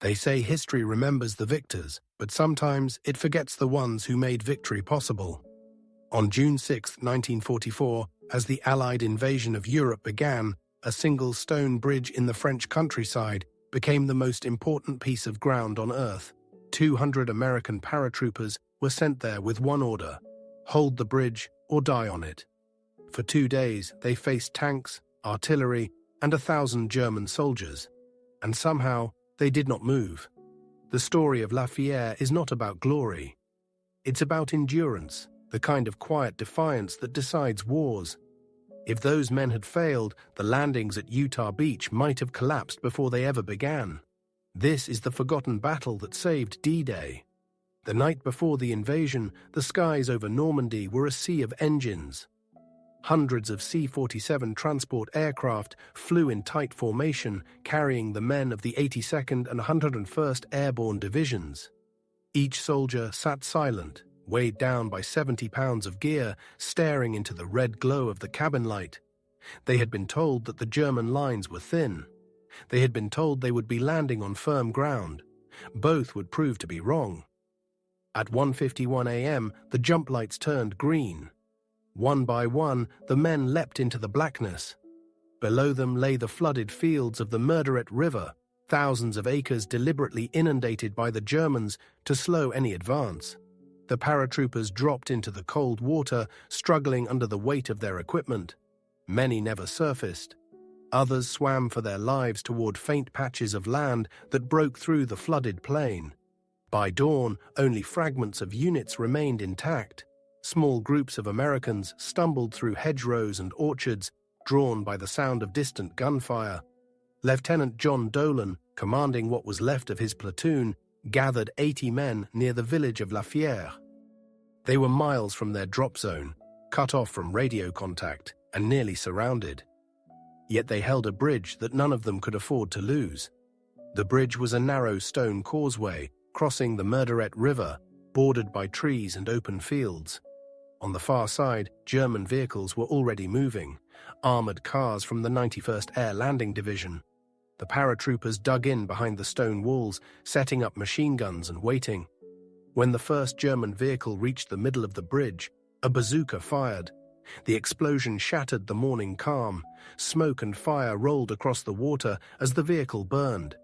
They say history remembers the victors, but sometimes it forgets the ones who made victory possible. On June 6, 1944, as the Allied invasion of Europe began, a single stone bridge in the French countryside became the most important piece of ground on Earth. 200 American paratroopers were sent there with one order: hold the bridge or die on it. For 2 days, they faced tanks, artillery, and 1,000 German soldiers. And somehow, they did not move. The story of La Fière is not about glory. It's about endurance, the kind of quiet defiance that decides wars. If those men had failed, the landings at Utah Beach might have collapsed before they ever began. This is the forgotten battle that saved D-Day. The night before the invasion, the skies over Normandy were a sea of engines. Hundreds of C-47 transport aircraft flew in tight formation, carrying the men of the 82nd and 101st Airborne divisions. Each soldier sat silent, weighed down by 70 pounds of gear, staring into the red glow of the cabin light. They had been told that the German lines were thin. They had been told they would be landing on firm ground. Both would prove to be wrong. At 1:51 a.m., the jump lights turned green. One by one, the men leapt into the blackness. Below them lay the flooded fields of the Murderette River, thousands of acres deliberately inundated by the Germans to slow any advance. The paratroopers dropped into the cold water, struggling under the weight of their equipment. Many never surfaced. Others swam for their lives toward faint patches of land that broke through the flooded plain. By dawn, only fragments of units remained intact. Small groups of Americans stumbled through hedgerows and orchards, drawn by the sound of distant gunfire. Lieutenant John Dolan, commanding what was left of his platoon, gathered 80 men near the village of La Fière. They were miles from their drop zone, cut off from radio contact, and nearly surrounded. Yet they held a bridge that none of them could afford to lose. The bridge was a narrow stone causeway, crossing the Murderette River, bordered by trees and open fields. On the far side, German vehicles were already moving, armored cars from the 91st Air Landing Division. The paratroopers dug in behind the stone walls, setting up machine guns and waiting. When the first German vehicle reached the middle of the bridge, a bazooka fired. The explosion shattered the morning calm. Smoke and fire rolled across the water as the vehicle burned.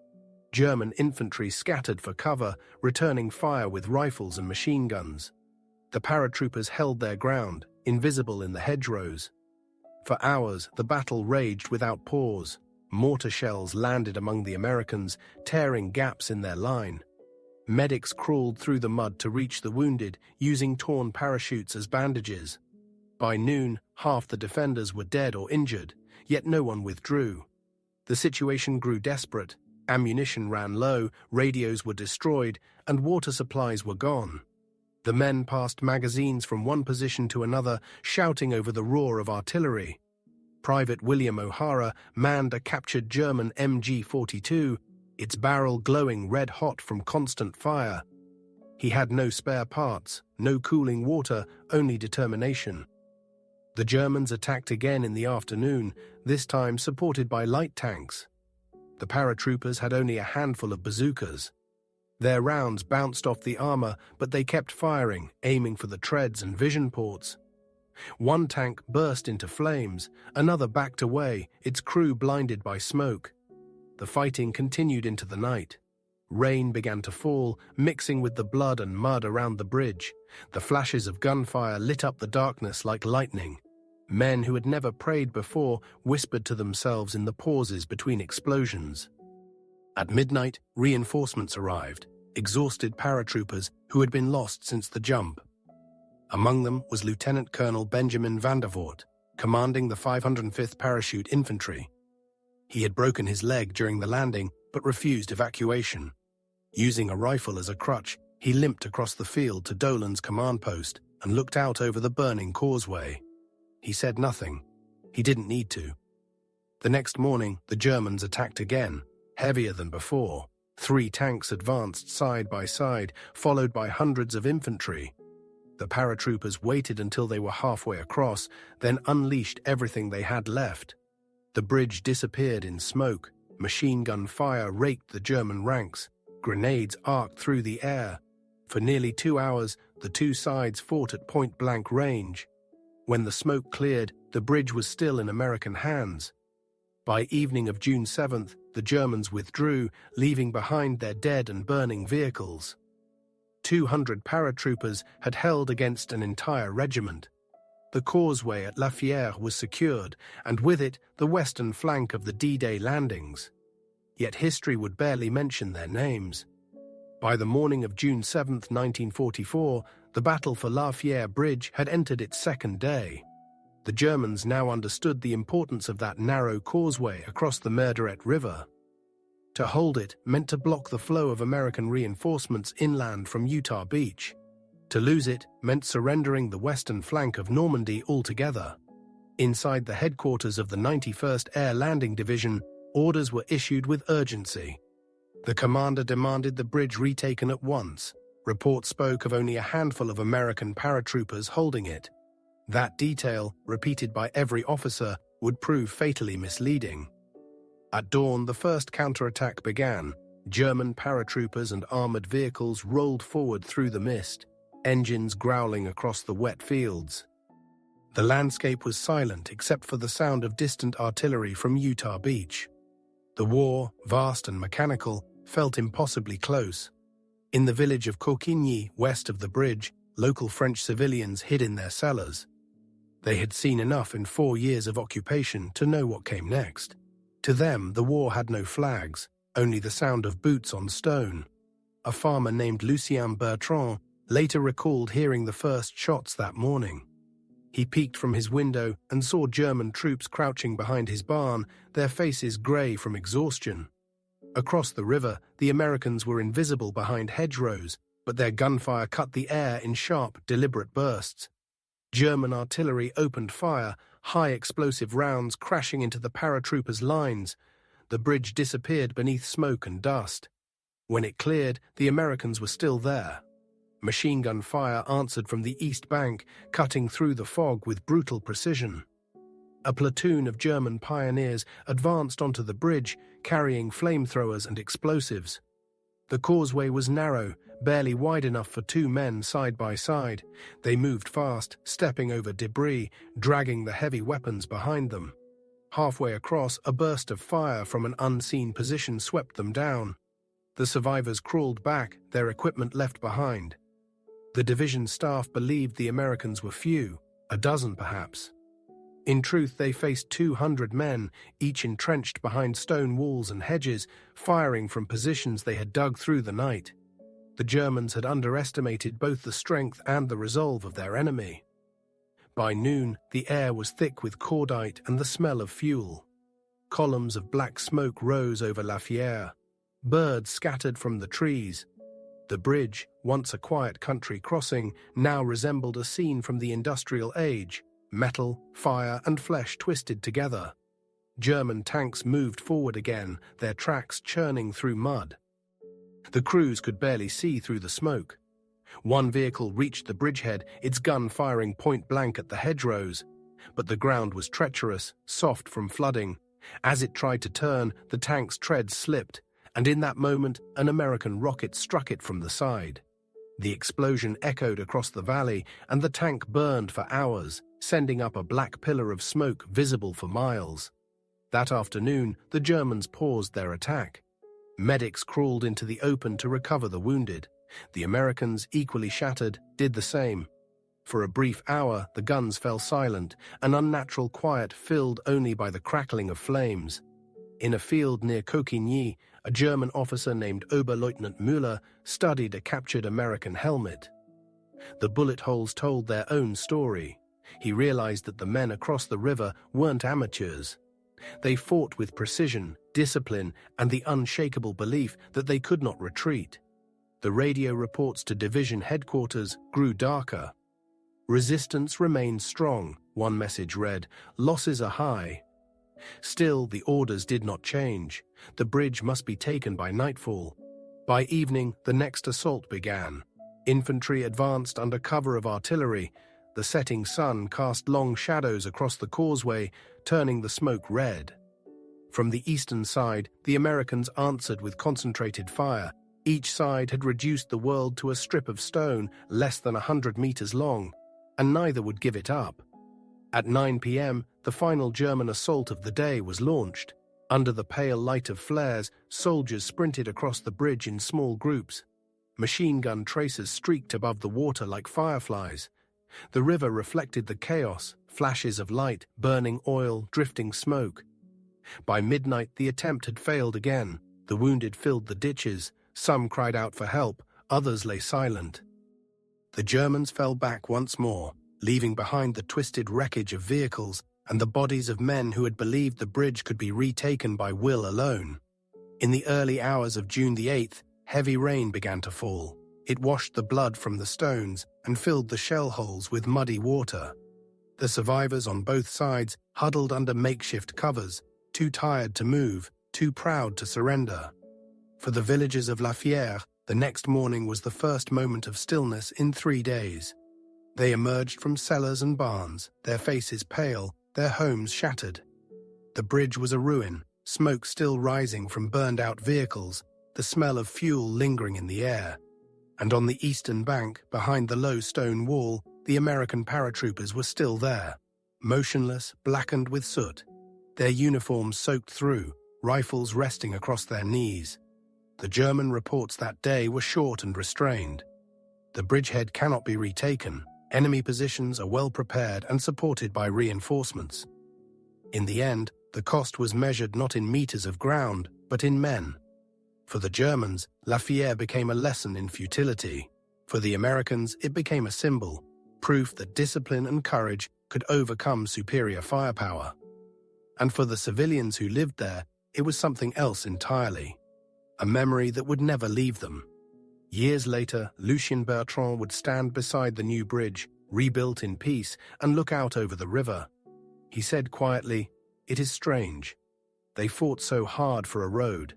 German infantry scattered for cover, returning fire with rifles and machine guns. The paratroopers held their ground, invisible in the hedgerows. For hours, the battle raged without pause. Mortar shells landed among the Americans, tearing gaps in their line. Medics crawled through the mud to reach the wounded, using torn parachutes as bandages. By noon, half the defenders were dead or injured, yet no one withdrew. The situation grew desperate. Ammunition ran low, radios were destroyed, and water supplies were gone. The men passed magazines from one position to another, shouting over the roar of artillery. Private William O'Hara manned a captured German MG-42, its barrel glowing red-hot from constant fire. He had no spare parts, no cooling water, only determination. The Germans attacked again in the afternoon, this time supported by light tanks. The paratroopers had only a handful of bazookas. Their rounds bounced off the armor, but they kept firing, aiming for the treads and vision ports. One tank burst into flames, another backed away, its crew blinded by smoke. The fighting continued into the night. Rain began to fall, mixing with the blood and mud around the bridge. The flashes of gunfire lit up the darkness like lightning. Men who had never prayed before whispered to themselves in the pauses between explosions. At midnight, reinforcements arrived, exhausted paratroopers who had been lost since the jump. Among them was Lieutenant Colonel Benjamin Vandervoort, commanding the 505th Parachute Infantry. He had broken his leg during the landing, but refused evacuation. Using a rifle as a crutch, he limped across the field to Dolan's command post and looked out over the burning causeway. He said nothing. He didn't need to. The next morning, the Germans attacked again, heavier than before. 3 tanks advanced side by side, followed by hundreds of infantry. The paratroopers waited until they were halfway across, then unleashed everything they had left. The bridge disappeared in smoke. Machine gun fire raked the German ranks. Grenades arced through the air. For nearly 2 hours, the two sides fought at point-blank range. When the smoke cleared, the bridge was still in American hands. By evening of June 7th, the Germans withdrew, leaving behind their dead and burning vehicles. 200 paratroopers had held against an entire regiment. The causeway at La Fière was secured, and with it, the western flank of the D-Day landings. Yet history would barely mention their names. By the morning of June 7, 1944, the battle for La Fière Bridge had entered its second day. The Germans now understood the importance of that narrow causeway across the Merderet River. To hold it meant to block the flow of American reinforcements inland from Utah Beach. To lose it meant surrendering the western flank of Normandy altogether. Inside the headquarters of the 91st Air Landing Division, orders were issued with urgency. The commander demanded the bridge retaken at once. Reports spoke of only a handful of American paratroopers holding it. That detail, repeated by every officer, would prove fatally misleading. At dawn, the first counterattack began. German paratroopers and armored vehicles rolled forward through the mist, engines growling across the wet fields. The landscape was silent except for the sound of distant artillery from Utah Beach. The war, vast and mechanical, felt impossibly close. In the village of Coquigny, west of the bridge, local French civilians hid in their cellars. They had seen enough in 4 years of occupation to know what came next. To them, the war had no flags, only the sound of boots on stone. A farmer named Lucien Bertrand later recalled hearing the first shots that morning. He peeked from his window and saw German troops crouching behind his barn, their faces grey from exhaustion. Across the river, the Americans were invisible behind hedgerows, but their gunfire cut the air in sharp, deliberate bursts. German artillery opened fire, high explosive rounds crashing into the paratroopers' lines. The bridge disappeared beneath smoke and dust. When it cleared, the Americans were still there. Machine gun fire answered from the east bank, cutting through the fog with brutal precision. A platoon of German pioneers advanced onto the bridge, carrying flamethrowers and explosives. The causeway was narrow, barely wide enough for 2 men side by side. They moved fast, stepping over debris, dragging the heavy weapons behind them. Halfway across, a burst of fire from an unseen position swept them down. The survivors crawled back, their equipment left behind. The division staff believed the Americans were few, a dozen perhaps. In truth, they faced 200 men, each entrenched behind stone walls and hedges, firing from positions they had dug through the night. The Germans had underestimated both the strength and the resolve of their enemy. By noon, the air was thick with cordite and the smell of fuel. Columns of black smoke rose over La Fière. Birds scattered from the trees. The bridge, once a quiet country crossing, now resembled a scene from the industrial age. Metal, fire, and flesh twisted together. German tanks moved forward again, their tracks churning through mud. The crews could barely see through the smoke. One vehicle reached the bridgehead, its gun firing point-blank at the hedgerows. But the ground was treacherous, soft from flooding. As it tried to turn, the tank's treads slipped, and in that moment, an American rocket struck it from the side. The explosion echoed across the valley, and the tank burned for hours, sending up a black pillar of smoke visible for miles. That afternoon, the Germans paused their attack. Medics crawled into the open to recover the wounded. The Americans, equally shattered, did the same. For a brief hour, the guns fell silent, an unnatural quiet filled only by the crackling of flames. In a field near Coquigny, a German officer named Oberleutnant Müller studied a captured American helmet. The bullet holes told their own story. He realized that the men across the river weren't amateurs. They fought with precision, discipline, and the unshakable belief that they could not retreat. The radio reports to division headquarters grew darker. "Resistance remains strong," one message read. "Losses are high." Still, the orders did not change. The bridge must be taken by nightfall. By evening, the next assault began. Infantry advanced under cover of artillery. The setting sun cast long shadows across the causeway, turning the smoke red. From the eastern side, the Americans answered with concentrated fire. Each side had reduced the world to a strip of stone less than 100 meters long, and neither would give it up. At 9 p.m., the final German assault of the day was launched. Under the pale light of flares, soldiers sprinted across the bridge in small groups. Machine gun tracers streaked above the water like fireflies. The river reflected the chaos, flashes of light, burning oil, drifting smoke. By midnight, the attempt had failed again. The wounded filled the ditches. Some cried out for help, others lay silent. The Germans fell back once more, leaving behind the twisted wreckage of vehicles and the bodies of men who had believed the bridge could be retaken by will alone. In the early hours of June the 8th, heavy rain began to fall. It washed the blood from the stones and filled the shell holes with muddy water. The survivors on both sides huddled under makeshift covers, too tired to move, too proud to surrender. For the villagers of Fière, the next morning was the first moment of stillness in 3 days. They emerged from cellars and barns, their faces pale, their homes shattered. The bridge was a ruin, smoke still rising from burned-out vehicles, the smell of fuel lingering in the air. And on the eastern bank, behind the low stone wall, the American paratroopers were still there, motionless, blackened with soot, their uniforms soaked through, rifles resting across their knees. The German reports that day were short and restrained. The bridgehead cannot be retaken. Enemy positions are well prepared and supported by reinforcements. In the end, the cost was measured not in meters of ground, but in men. For the Germans, Fière became a lesson in futility. For the Americans, it became a symbol, proof that discipline and courage could overcome superior firepower. And for the civilians who lived there, it was something else entirely. A memory that would never leave them. Years later, Lucien Bertrand would stand beside the new bridge, rebuilt in peace, and look out over the river. He said quietly, "It is strange. They fought so hard for a road,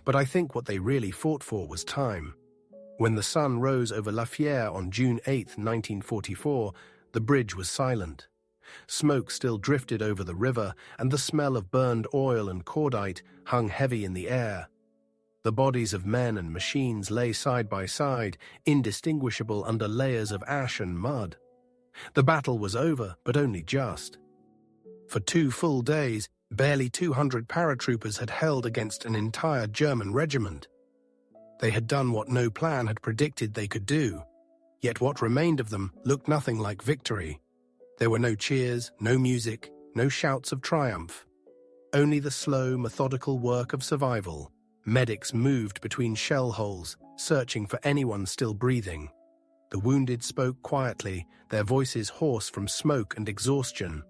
but I think what they really fought for was time." When the sun rose over Fière on June 8, 1944, the bridge was silent. Smoke still drifted over the river, and the smell of burned oil and cordite hung heavy in the air. The bodies of men and machines lay side by side, indistinguishable under layers of ash and mud. The battle was over, but only just. For 2 full days, barely 200 paratroopers had held against an entire German regiment. They had done what no plan had predicted they could do, yet what remained of them looked nothing like victory. There were no cheers, no music, no shouts of triumph. Only the slow, methodical work of survival. Medics moved between shell holes, searching for anyone still breathing. The wounded spoke quietly, their voices hoarse from smoke and exhaustion.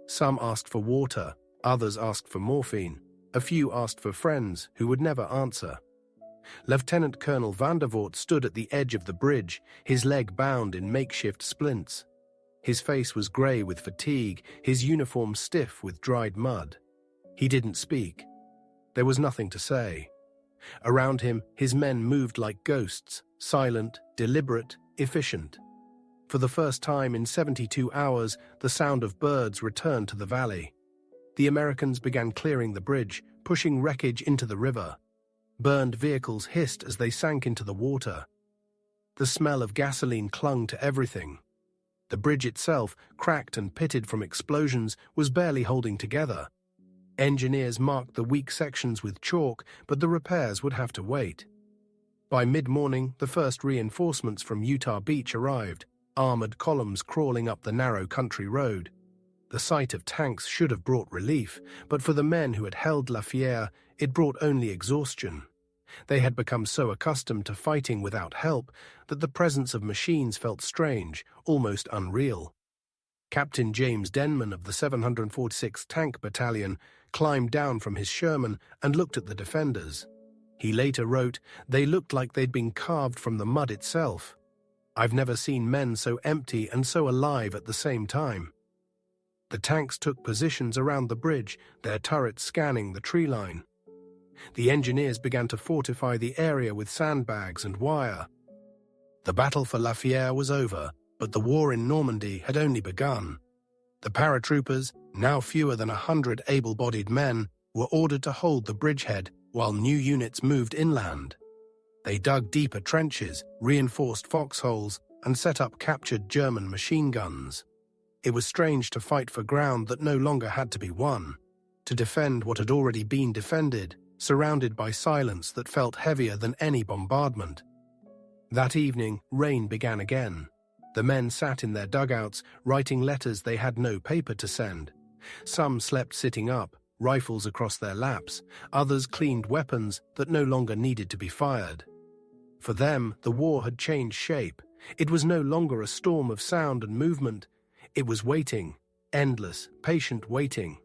Some asked for water, others asked for morphine, a few asked for friends who would never answer. Lieutenant Colonel van der Voort stood at the edge of the bridge, his leg bound in makeshift splints. His face was grey with fatigue, his uniform stiff with dried mud. He didn't speak. There was nothing to say. Around him, his men moved like ghosts, silent, deliberate, efficient. For the first time in 72 hours, the sound of birds returned to the valley. The Americans began clearing the bridge, pushing wreckage into the river. Burned vehicles hissed as they sank into the water. The smell of gasoline clung to everything. The bridge itself, cracked and pitted from explosions, was barely holding together. Engineers marked the weak sections with chalk, but the repairs would have to wait. By mid-morning, the first reinforcements from Utah Beach arrived, armored columns crawling up the narrow country road. The sight of tanks should have brought relief, but for the men who had held Fière, it brought only exhaustion. They had become so accustomed to fighting without help that the presence of machines felt strange, almost unreal. Captain James Denman of the 746th Tank Battalion climbed down from his Sherman and looked at the defenders. He later wrote, "They looked like they'd been carved from the mud itself. I've never seen men so empty and so alive at the same time." The tanks took positions around the bridge, their turrets scanning the tree line. The engineers began to fortify the area with sandbags and wire. The battle for Fière was over, but the war in Normandy had only begun. The paratroopers, now fewer than 100 able-bodied men, were ordered to hold the bridgehead while new units moved inland. They dug deeper trenches, reinforced foxholes, and set up captured German machine guns. It was strange to fight for ground that no longer had to be won, to defend what had already been defended, surrounded by silence that felt heavier than any bombardment. That evening, rain began again. The men sat in their dugouts, writing letters they had no paper to send. Some slept sitting up, rifles across their laps. Others cleaned weapons that no longer needed to be fired. For them, the war had changed shape. It was no longer a storm of sound and movement. It was waiting, endless, patient waiting.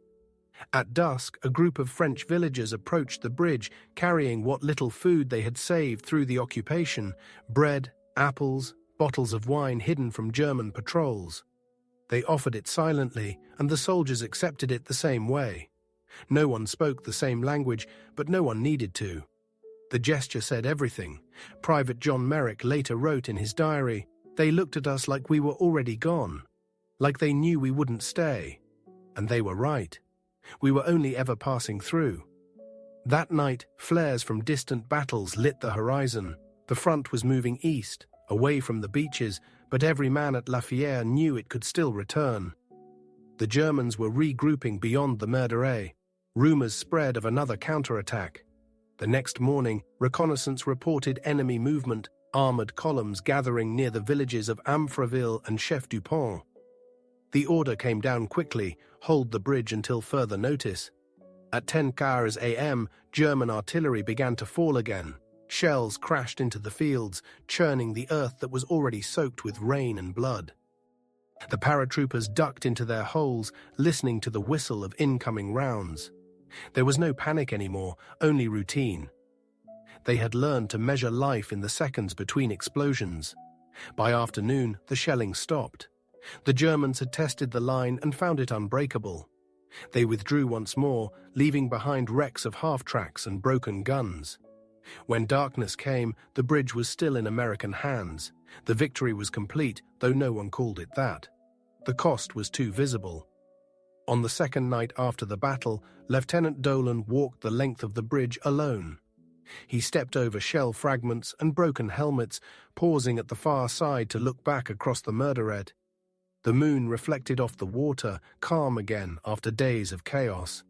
At dusk, a group of French villagers approached the bridge, carrying what little food they had saved through the occupation: bread, apples, bottles of wine hidden from German patrols. They offered it silently, and the soldiers accepted it the same way. No one spoke the same language, but no one needed to. The gesture said everything. Private John Merrick later wrote in his diary, "They looked at us like we were already gone, like they knew we wouldn't stay. And they were right. We were only ever passing through." That night, flares from distant battles lit the horizon. The front was moving east, away from the beaches, but every man at La Fière knew it could still return. The Germans were regrouping beyond the Murderay. Rumors spread of another counterattack. The next morning, reconnaissance reported enemy movement, armored columns gathering near the villages of Amfreville and Chef du Pont. The order came down quickly: hold the bridge until further notice. At 10:15 a.m., German artillery began to fall again. Shells crashed into the fields, churning the earth that was already soaked with rain and blood. The paratroopers ducked into their holes, listening to the whistle of incoming rounds. There was no panic anymore, only routine. They had learned to measure life in the seconds between explosions. By afternoon, the shelling stopped. The Germans had tested the line and found it unbreakable. They withdrew once more, leaving behind wrecks of half-tracks and broken guns. When darkness came, the bridge was still in American hands. The victory was complete, though no one called it that. The cost was too visible. On the second night after the battle, Lieutenant Dolan walked the length of the bridge alone. He stepped over shell fragments and broken helmets, pausing at the far side to look back across the Murderette. The moon reflected off the water, calm again after days of chaos.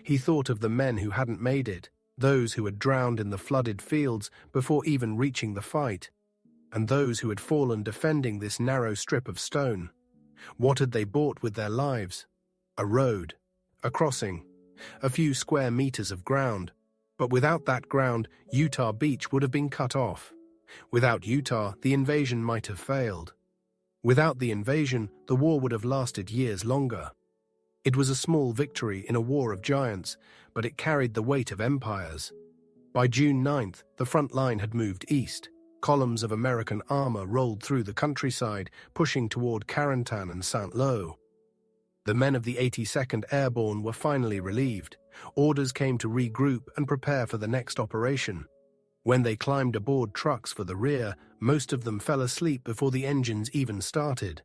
He thought of the men who hadn't made it, those who had drowned in the flooded fields before even reaching the fight, and those who had fallen defending this narrow strip of stone. What had they bought with their lives? A road, a crossing, a few square meters of ground. But without that ground, Utah Beach would have been cut off. Without Utah, the invasion might have failed. Without the invasion, the war would have lasted years longer. It was a small victory in a war of giants, but it carried the weight of empires. By June 9th, the front line had moved east. Columns of American armor rolled through the countryside, pushing toward Carentan and Saint-Lô. The men of the 82nd Airborne were finally relieved. Orders came to regroup and prepare for the next operation. When they climbed aboard trucks for the rear, most of them fell asleep before the engines even started.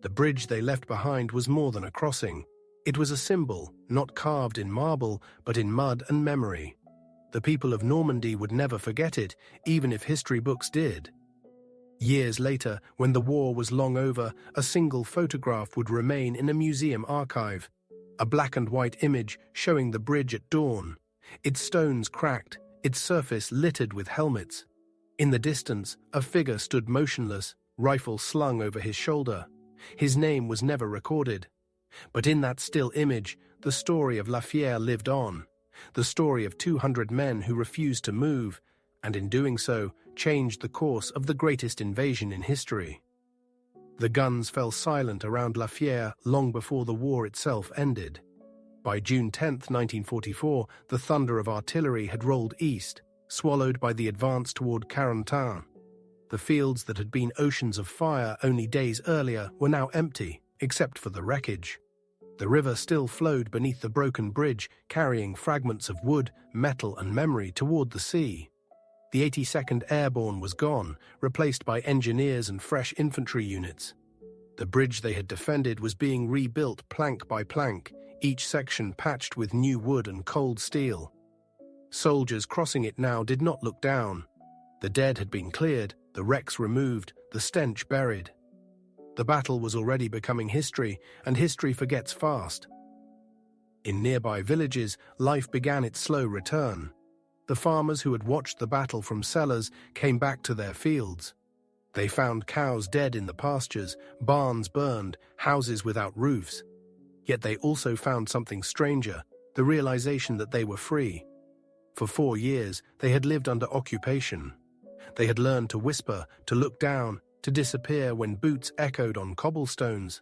The bridge they left behind was more than a crossing. It was a symbol, not carved in marble, but in mud and memory. The people of Normandy would never forget it, even if history books did. Years later, when the war was long over, a single photograph would remain in a museum archive. A black and white image showing the bridge at dawn. Its stones cracked, its surface littered with helmets. In the distance, a figure stood motionless, rifle slung over his shoulder. His name was never recorded. But in that still image, the story of La Fière lived on. The story of 200 men who refused to move, and in doing so, changed the course of the greatest invasion in history. The guns fell silent around La Fière long before the war itself ended. By June 10, 1944, the thunder of artillery had rolled east, swallowed by the advance toward Carentan. The fields that had been oceans of fire only days earlier were now empty, except for the wreckage. The river still flowed beneath the broken bridge, carrying fragments of wood, metal, and memory toward the sea. The 82nd Airborne was gone, replaced by engineers and fresh infantry units. The bridge they had defended was being rebuilt plank by plank, each section patched with new wood and cold steel. Soldiers crossing it now did not look down. The dead had been cleared, the wrecks removed, the stench buried. The battle was already becoming history, and history forgets fast. In nearby villages, life began its slow return. The farmers who had watched the battle from cellars came back to their fields. They found cows dead in the pastures, barns burned, houses without roofs. Yet they also found something stranger, the realization that they were free. For 4 years, they had lived under occupation. They had learned to whisper, to look down, to disappear when boots echoed on cobblestones.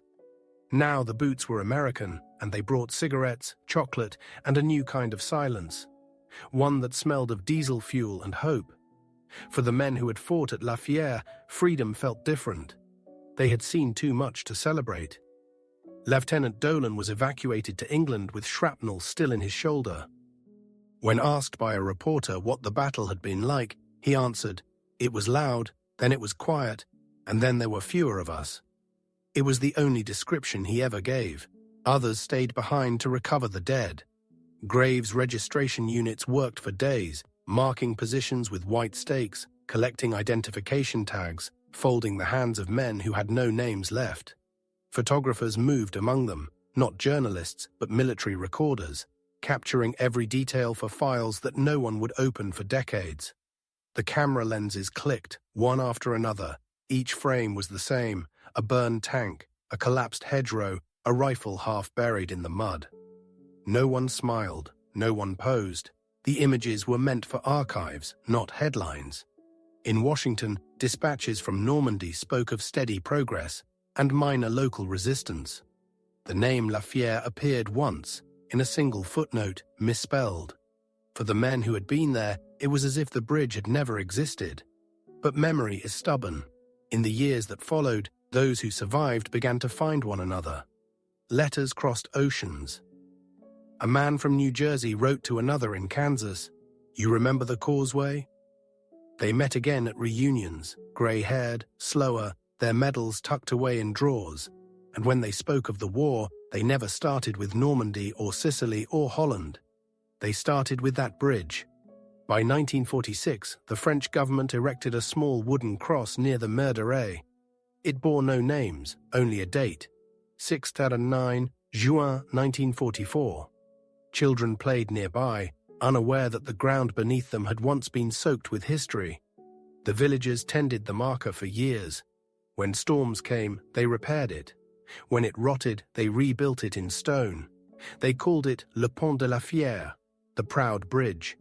Now the boots were American, and they brought cigarettes, chocolate, and a new kind of silence. One that smelled of diesel fuel and hope. For the men who had fought at La Fière, freedom felt different. They had seen too much to celebrate. Lieutenant Dolan was evacuated to England with shrapnel still in his shoulder. When asked by a reporter what the battle had been like, he answered, "It was loud, then it was quiet, and then there were fewer of us." It was the only description he ever gave. Others stayed behind to recover the dead. Graves registration units worked for days, marking positions with white stakes, collecting identification tags, folding the hands of men who had no names left. Photographers moved among them, not journalists, but military recorders, capturing every detail for files that no one would open for decades. The camera lenses clicked, one after another. Each frame was the same: a burned tank, a collapsed hedgerow, a rifle half buried in the mud. No one smiled, no one posed. The images were meant for archives, not headlines. In Washington, dispatches from Normandy spoke of steady progress and minor local resistance. The name La Fière appeared once, in a single footnote, misspelled. For the men who had been there, it was as if the bridge had never existed. But memory is stubborn. In the years that followed, those who survived began to find one another. Letters crossed oceans. A man from New Jersey wrote to another in Kansas, "You remember the causeway?" They met again at reunions, grey-haired, slower, their medals tucked away in drawers. And when they spoke of the war, they never started with Normandy or Sicily or Holland. They started with that bridge. By 1946, the French government erected a small wooden cross near the Murderay. It bore no names, only a date: 6-9, Juin 1944. Children played nearby, unaware that the ground beneath them had once been soaked with history. The villagers tended the marker for years. When storms came, they repaired it. When it rotted, they rebuilt it in stone. They called it Le Pont de la Fière, the proud bridge.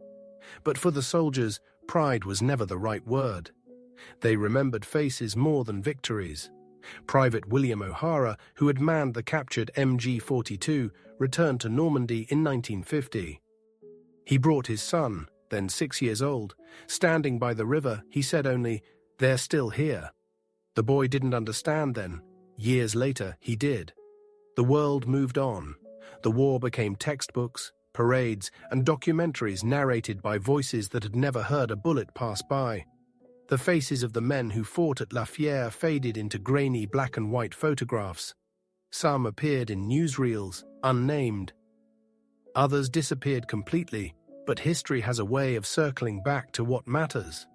But for the soldiers, pride was never the right word. They remembered faces more than victories. Private William O'Hara, who had manned the captured MG-42, returned to Normandy in 1950. He brought his son, then 6 years old. Standing by the river, he said only, "They're still here." The boy didn't understand then. Years later, he did. The world moved on. The war became textbooks, parades, and documentaries narrated by voices that had never heard a bullet pass by. The faces of the men who fought at La Fière faded into grainy black and white photographs. Some appeared in newsreels, unnamed. Others disappeared completely, but history has a way of circling back to what matters.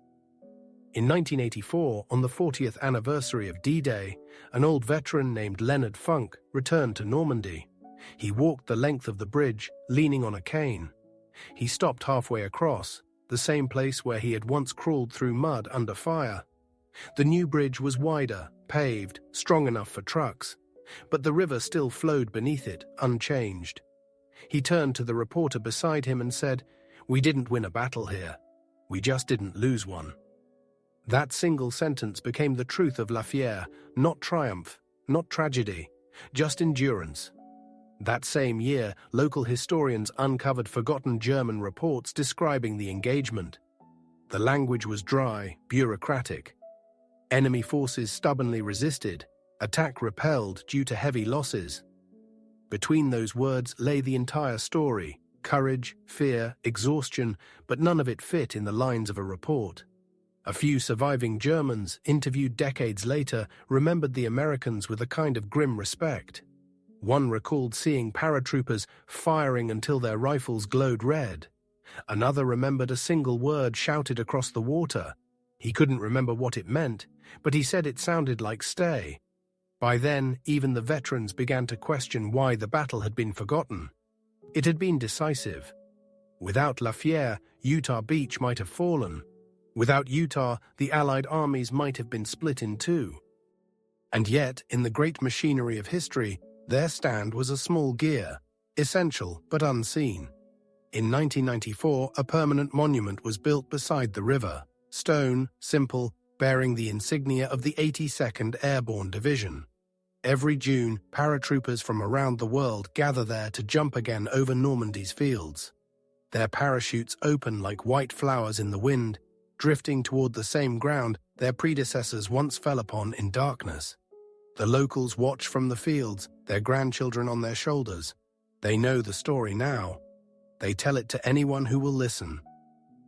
In 1984, on the 40th anniversary of D-Day, an old veteran named Leonard Funk returned to Normandy. He walked the length of the bridge, leaning on a cane. He stopped halfway across, the same place where he had once crawled through mud under fire. The new bridge was wider, paved, strong enough for trucks, but the river still flowed beneath it, unchanged. He turned to the reporter beside him and said, "We didn't win a battle here. We just didn't lose one." That single sentence became the truth of La Fière, not triumph, not tragedy, just endurance. That same year, local historians uncovered forgotten German reports describing the engagement. The language was dry, bureaucratic. Enemy forces stubbornly resisted, attack repelled due to heavy losses. Between those words lay the entire story: courage, fear, exhaustion, but none of it fit in the lines of a report. A few surviving Germans, interviewed decades later, remembered the Americans with a kind of grim respect. One recalled seeing paratroopers firing until their rifles glowed red. Another remembered a single word shouted across the water: He couldn't remember what it meant, but he said it sounded like stay. By then, even the veterans began to question why the battle had been forgotten. It had been decisive. Without La Fière, Utah Beach might have fallen. Without Utah, the Allied armies might have been split in two. And yet, in the great machinery of history, their stand was a small gear, essential but unseen. In 1994, a permanent monument was built beside the river, stone, simple, bearing the insignia of the 82nd Airborne Division. Every June, paratroopers from around the world gather there to jump again over Normandy's fields. Their parachutes open like white flowers in the wind, drifting toward the same ground their predecessors once fell upon in darkness. The locals watch from the fields, their grandchildren on their shoulders. They know the story now. They tell it to anyone who will listen.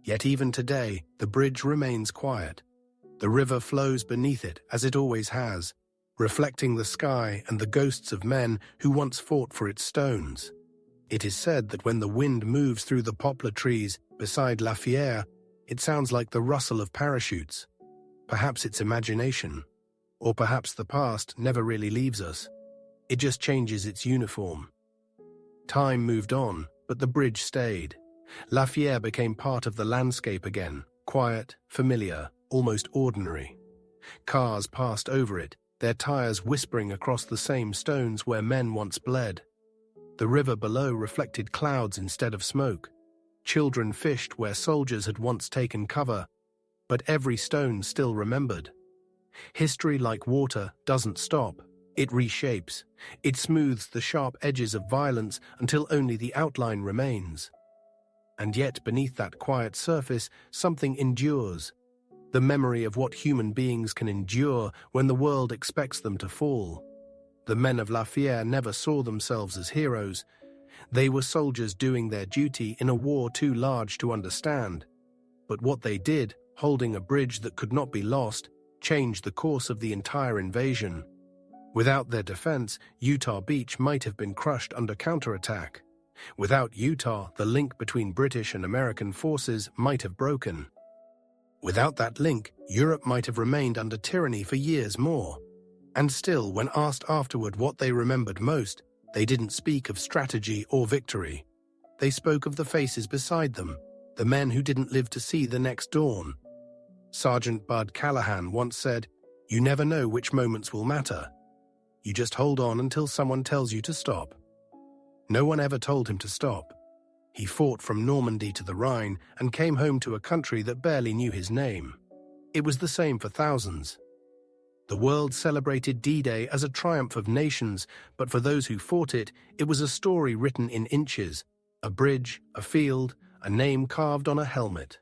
Yet even today, the bridge remains quiet. The river flows beneath it, as it always has, reflecting the sky and the ghosts of men who once fought for its stones. It is said that when the wind moves through the poplar trees beside La Fière, it sounds like the rustle of parachutes. Perhaps it's imagination. Or perhaps the past never really leaves us. It just changes its uniform. Time moved on, but the bridge stayed. La Fière became part of the landscape again, quiet, familiar, almost ordinary. Cars passed over it, their tires whispering across the same stones where men once bled. The river below reflected clouds instead of smoke. Children fished where soldiers had once taken cover, but every stone still remembered. History, like water, doesn't stop. It reshapes. It smooths the sharp edges of violence until only the outline remains. And yet, beneath that quiet surface, something endures. The memory of what human beings can endure when the world expects them to fall. The men of La Fière never saw themselves as heroes. They were soldiers doing their duty in a war too large to understand. But what they did, holding a bridge that could not be lost, changed the course of the entire invasion. Without their defense, Utah Beach might have been crushed under counterattack. Without Utah, the link between British and American forces might have broken. Without that link, Europe might have remained under tyranny for years more. And still, when asked afterward what they remembered most, they didn't speak of strategy or victory. They spoke of the faces beside them, the men who didn't live to see the next dawn. Sergeant Bud Callahan once said, "You never know which moments will matter. You just hold on until someone tells you to stop." No one ever told him to stop. He fought from Normandy to the Rhine and came home to a country that barely knew his name. It was the same for thousands. The world celebrated D-Day as a triumph of nations, but for those who fought it, it was a story written in inches, a bridge, a field, a name carved on a helmet.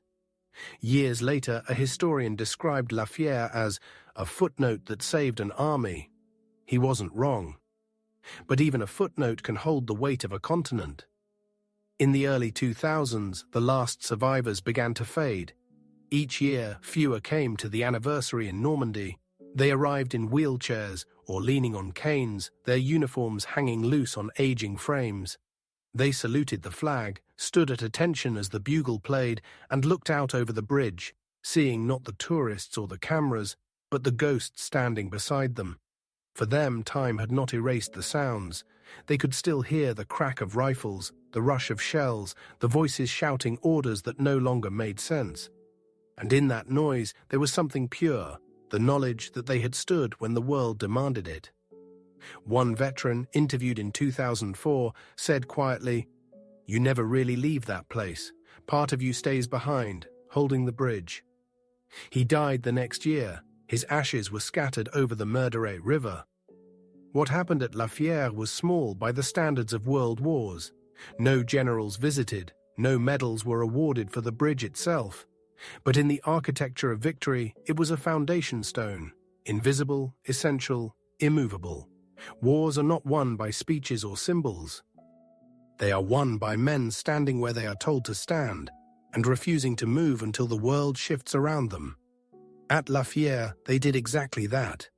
Years later, a historian described La Fière as a footnote that saved an army. He wasn't wrong. But even a footnote can hold the weight of a continent. In the early 2000s, the last survivors began to fade. Each year, fewer came to the anniversary in Normandy. They arrived in wheelchairs or leaning on canes, their uniforms hanging loose on aging frames. They saluted the flag, stood at attention as the bugle played, and looked out over the bridge, seeing not the tourists or the cameras, but the ghosts standing beside them. For them, time had not erased the sounds. They could still hear the crack of rifles, the rush of shells, the voices shouting orders that no longer made sense. And in that noise, there was something pure, the knowledge that they had stood when the world demanded it. One veteran, interviewed in 2004, said quietly, "You never really leave that place. Part of you stays behind, holding the bridge." He died the next year. His ashes were scattered over the Murderay River. What happened at La Fière was small by the standards of world wars. No generals visited, no medals were awarded for the bridge itself. But in the architecture of victory, it was a foundation stone, invisible, essential, immovable. Wars are not won by speeches or symbols. They are won by men standing where they are told to stand and refusing to move until the world shifts around them. At La Fière, they did exactly that.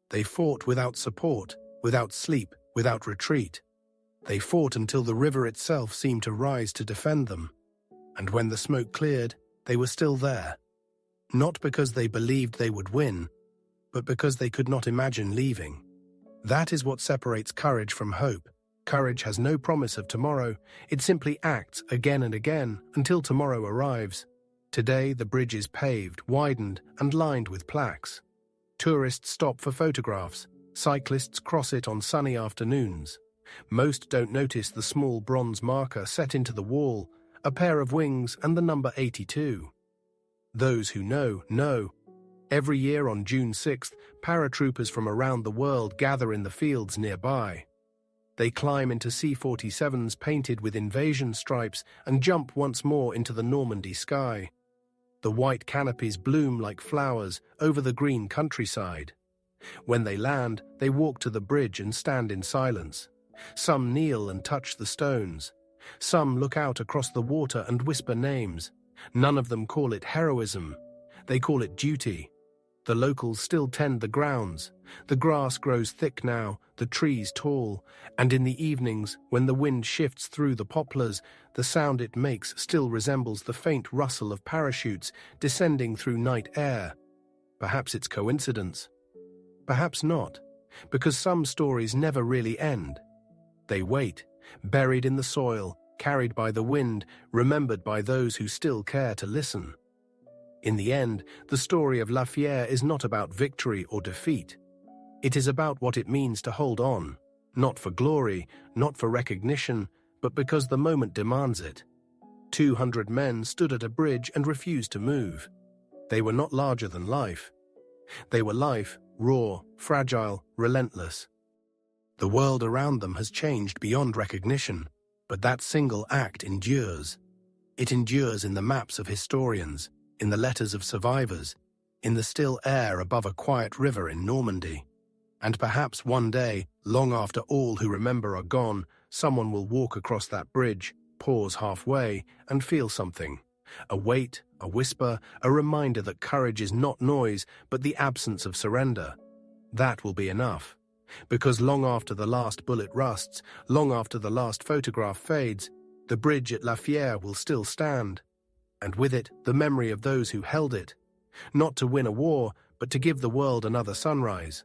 They fought without support, without sleep, without retreat. They fought until the river itself seemed to rise to defend them. And when the smoke cleared, they were still there. Not because they believed they would win, but because they could not imagine leaving. That is what separates courage from hope. Courage has no promise of tomorrow. It simply acts again and again until tomorrow arrives. Today, the bridge is paved, widened, and lined with plaques. Tourists stop for photographs. Cyclists cross it on sunny afternoons. Most don't notice the small bronze marker set into the wall, a pair of wings and the number 82. Those who know, know. Every year on June 6th, paratroopers from around the world gather in the fields nearby. They climb into C-47s painted with invasion stripes and jump once more into the Normandy sky. The white canopies bloom like flowers over the green countryside. When they land, they walk to the bridge and stand in silence. Some kneel and touch the stones. Some look out across the water and whisper names. None of them call it heroism. They call it duty. The locals still tend the grounds. The grass grows thick now, the trees tall, and in the evenings, when the wind shifts through the poplars, the sound it makes still resembles the faint rustle of parachutes descending through night air. Perhaps it's coincidence. Perhaps not, because some stories never really end. They wait, buried in the soil, carried by the wind, remembered by those who still care to listen. In the end, the story of La Fière is not about victory or defeat. It is about what it means to hold on, not for glory, not for recognition, but because the moment demands it. 200 men stood at a bridge and refused to move. They were not larger than life. They were life, raw, fragile, relentless. The world around them has changed beyond recognition, but that single act endures. It endures in the maps of historians, in the letters of survivors, in the still air above a quiet river in Normandy. And perhaps one day, long after all who remember are gone, someone will walk across that bridge, pause halfway, and feel something. A weight, a whisper, a reminder that courage is not noise, but the absence of surrender. That will be enough. Because long after the last bullet rusts, long after the last photograph fades, the bridge at La Fière will still stand. And with it, the memory of those who held it. Not to win a war, but to give the world another sunrise.